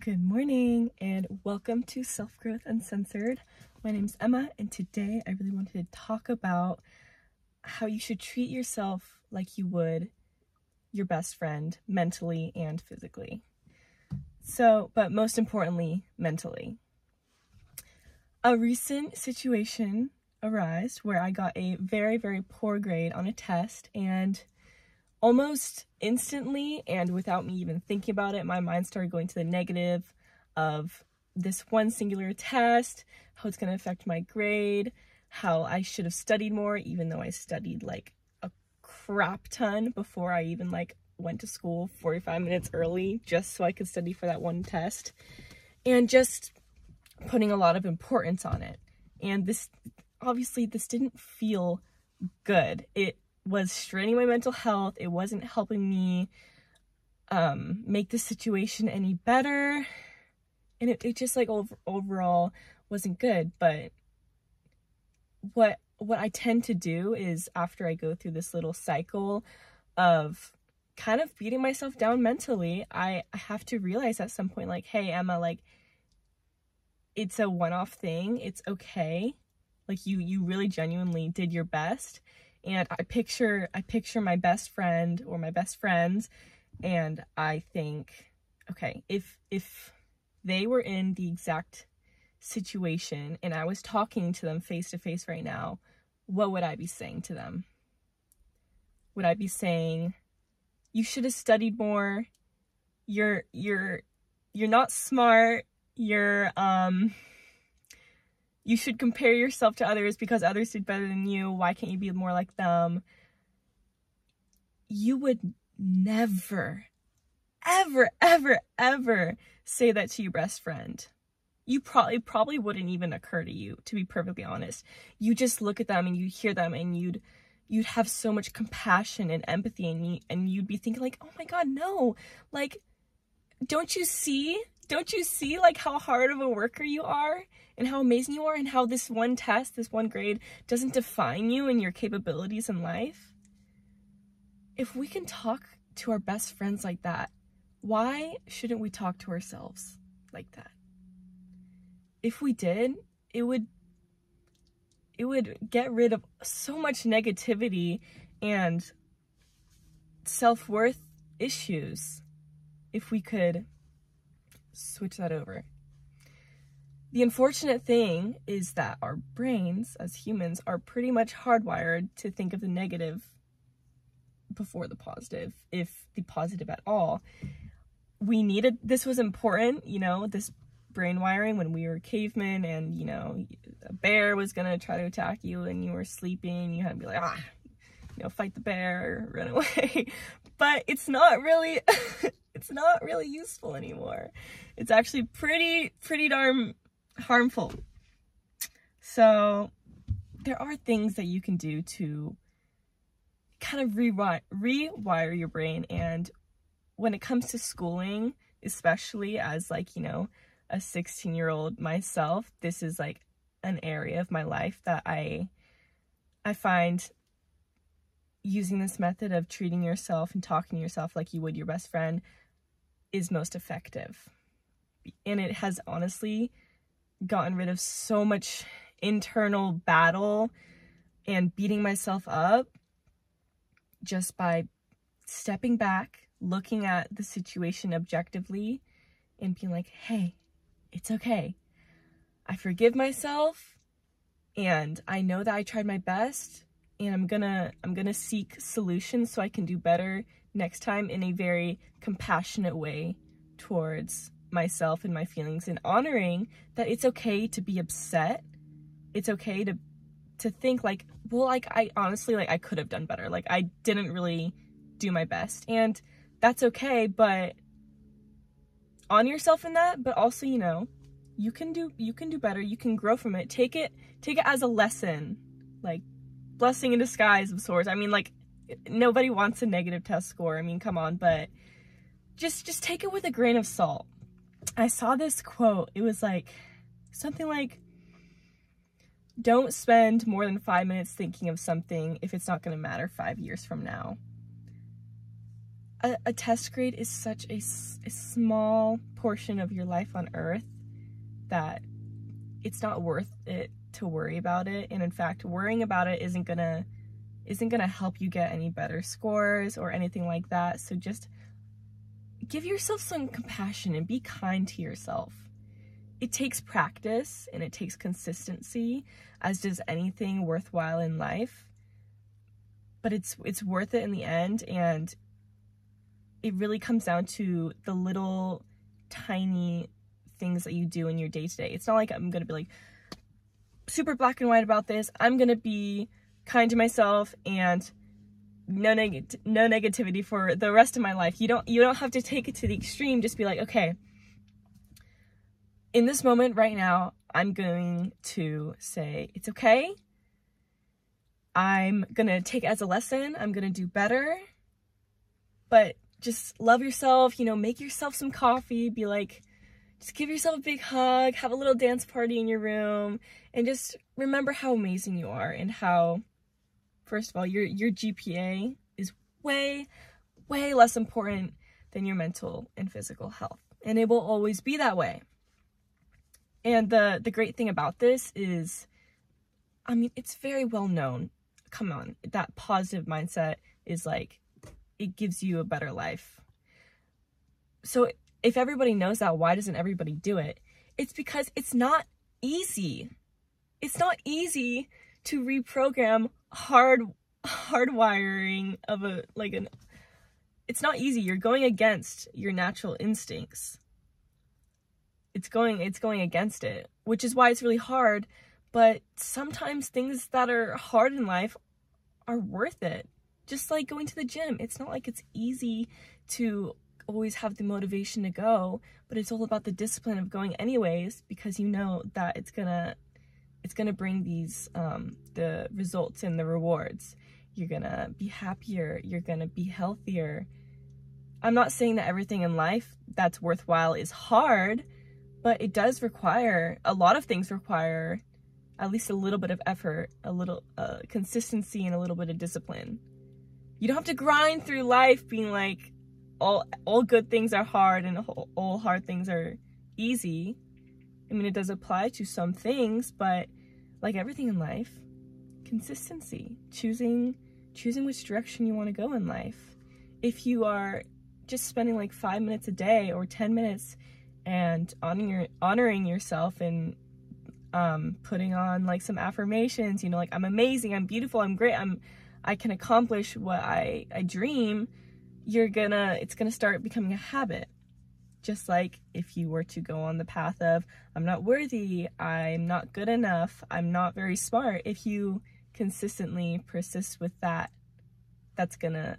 Good morning and welcome to Self Growth Uncensored. My name's Emma and today I really wanted to talk about how you should treat yourself like you would your best friend mentally and physically. But most importantly, mentally. A recent situation arose where I got a very, very poor grade on a test, and almost instantly and without me even thinking about it, my mind started going to the negative of this one singular test, how it's going to affect my grade, how I should have studied more, even though I studied like a crap ton before I even went to school 45 minutes early just so I could study for that one test, and just putting a lot of importance on it. And this didn't feel good. It was straining my mental health. It wasn't helping me make the situation any better, and it just overall wasn't good. But what I tend to do is, after I go through this little cycle of kind of beating myself down mentally, I have to realize at some point, hey Emma, it's a one-off thing. It's okay. You really genuinely did your best. And I picture my best friend or my best friends, and I think, okay, if they were in the exact situation and I was talking to them face to face right now, what would I be saying to them? Would I be saying, you should have studied more, you're not smart, you should compare yourself to others because others did better than you, why can't you be more like them? You would never, ever, ever, ever say that to your best friend. You probably wouldn't even occur to you, to be perfectly honest. You just look at them and you hear them and you'd have so much compassion and empathy, and you'd be thinking oh my God, no, don't you see how hard of a worker you are and how amazing you are, and how this one test, this one grade doesn't define you and your capabilities in life? If we can talk to our best friends like that, why shouldn't we talk to ourselves like that? If we did, it would get rid of so much negativity and self-worth issues if we could switch that over. The unfortunate thing is that our brains as humans are pretty much hardwired to think of the negative before the positive, if the positive at all. This was important, this brain wiring when we were cavemen, and a bear was gonna try to attack you and you were sleeping, you had to be fight the bear or run away. But it's not really it's not really useful anymore. It's actually pretty darn harmful. So there are things that you can do to kind of rewire your brain. And when it comes to schooling, especially as a 16-year-old myself, this is an area of my life that I find using this method of treating yourself and talking to yourself like you would your best friend is most effective. And it has honestly gotten rid of so much internal battle and beating myself up just by stepping back, looking at the situation objectively, and being hey, it's okay. I forgive myself, and I know that I tried my best, and I'm gonna seek solutions so I can do better next time in a very compassionate way towards myself and my feelings, and honoring that it's okay to be upset. It's okay to think I honestly I could have done better. I didn't really do my best, and that's okay. But honor yourself in that, but also you can do better. You can grow from it. Take it as a lesson, blessing in disguise of sorts. I mean, nobody wants a negative test score. I mean, come on, but just take it with a grain of salt. I saw this quote. It was something don't spend more than 5 minutes thinking of something if it's not going to matter 5 years from now. a test grade is such a small portion of your life on earth that it's not worth it to worry about it. And in fact, worrying about it isn't gonna help you get any better scores or anything like that. So just give yourself some compassion and be kind to yourself. It takes practice and it takes consistency, as does anything worthwhile in life. But it's worth it in the end, and it really comes down to the little tiny things that you do in your day-to-day. It's not like I'm gonna be like super black and white about this. I'm gonna be kind to myself and no negativity for the rest of my life. You don't have to take it to the extreme. Just be like, okay, in this moment right now, I'm going to say it's okay. I'm gonna take it as a lesson. I'm gonna do better. But just love yourself, make yourself some coffee, be like, just give yourself a big hug, have a little dance party in your room, and just remember how amazing you are and how, first of all, your GPA is way, way less important than your mental and physical health. And it will always be that way. And the great thing about this is, it's very well known. Come on, that positive mindset is like, it gives you a better life. So if everybody knows that, why doesn't everybody do it? It's because it's not easy. It's not easy to reprogram hardwiring of it's not easy. You're going against your natural instincts. It's going against it, which is why it's really hard. But sometimes things that are hard in life are worth it. Just like going to the gym. It's not like it's easy to always have the motivation to go, but it's all about the discipline of going anyways, because you know that it's gonna bring these the results and the rewards. You're gonna be happier, you're gonna be healthier. I'm not saying that everything in life that's worthwhile is hard, but it does require, a lot of things require at least a little bit of effort, a little consistency, and a little bit of discipline. You don't have to grind through life being like, all good things are hard and all hard things are easy. It does apply to some things, but like everything in life, consistency, choosing which direction you want to go in life. If you are just spending like 5 minutes a day or 10 minutes and honoring yourself and putting on like some affirmations, like I'm amazing, I'm beautiful, I'm great, I can accomplish what I dream, it's gonna start becoming a habit. Just like if you were to go on the path of, I'm not worthy, I'm not good enough, I'm not very smart, if you consistently persist with that, it's gonna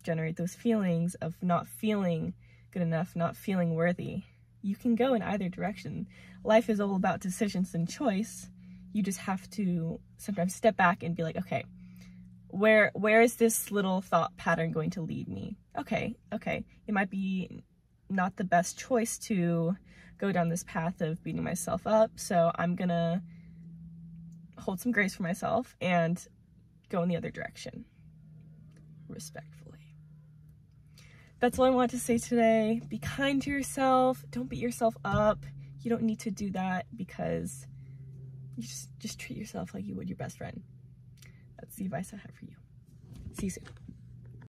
generate those feelings of not feeling good enough, not feeling worthy. You can go in either direction. Life is all about decisions and choice. You just have to sometimes step back and be like, okay, where is this little thought pattern going to lead me? Okay, it might be not the best choice to go down this path of beating myself up, so I'm gonna hold some grace for myself and go in the other direction, respectfully. That's all I want to say today. Be kind to yourself. Don't beat yourself up. You don't need to do that, because you just treat yourself like you would your best friend. That's the advice I have for you. See you soon.